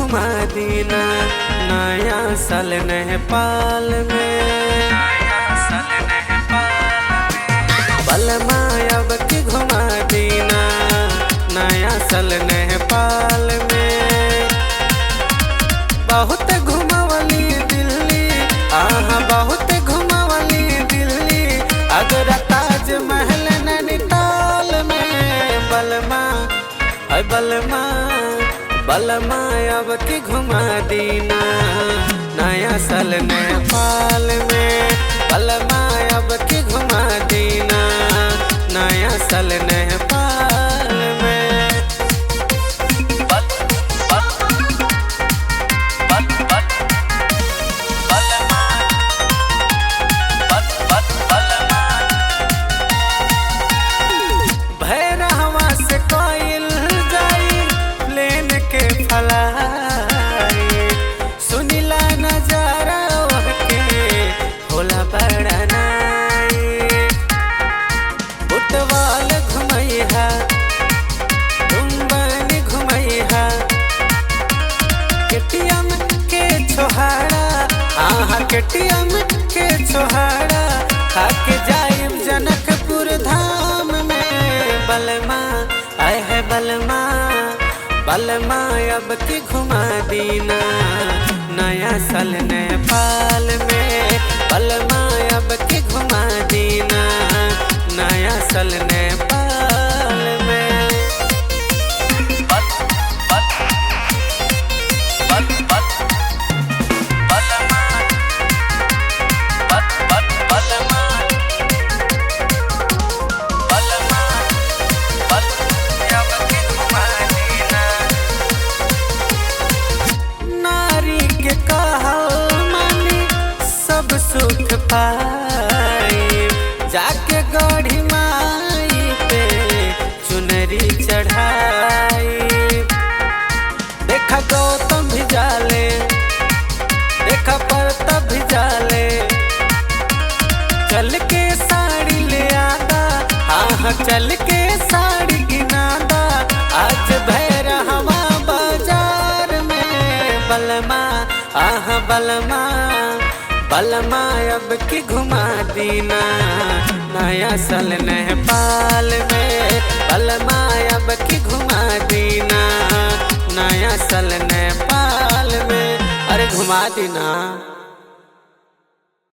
घुमा दीना नया साल नेपाल में। बलमा अब की घुमा दीना नया साल नेपाल में। बहुत घुमावली दिल्ली, आहा बहुत घुमावली दिल्ली, अगर ताजमहल नैनीताल में। बलमा बलमा बलमा अब की घुमा दीना नया साल नेपाल में। बलमा अब की घुमा दीना नया साल नेपाल में। भैरहवा से कोयल जाई प्लेन के फलाई, सुनीला नजारा के होला बड़ा नाई। फुटबॉल घुमैहा डुम्बनी घुमैहा, केटीएम के छोहाड़ा, आहा केटीएम के छोहाड़ा, खाके जाइब जनकपुर धाम में। बलमा आए है बलमा बलमा अब की घुमा दीना नया साल नेपाल में। बलमा अब की घुमा दीना नया साल नेपाल में। सुख पाई जाके गढ़ी माई पे चुनरी चढ़ाई। देखा गौतम भी जाले, देखा परतप भी जाले, चल के साड़ी ले आदा, आहा चल के साड़ी गिनादा आज भैरहवा बाजार में। बलमा आहा बलमा बलमा अब की घुमा दीना नया साल नेपाल में। बलमा अब की घुमा दीना नया साल नेपाल में। अरे घुमा दीना।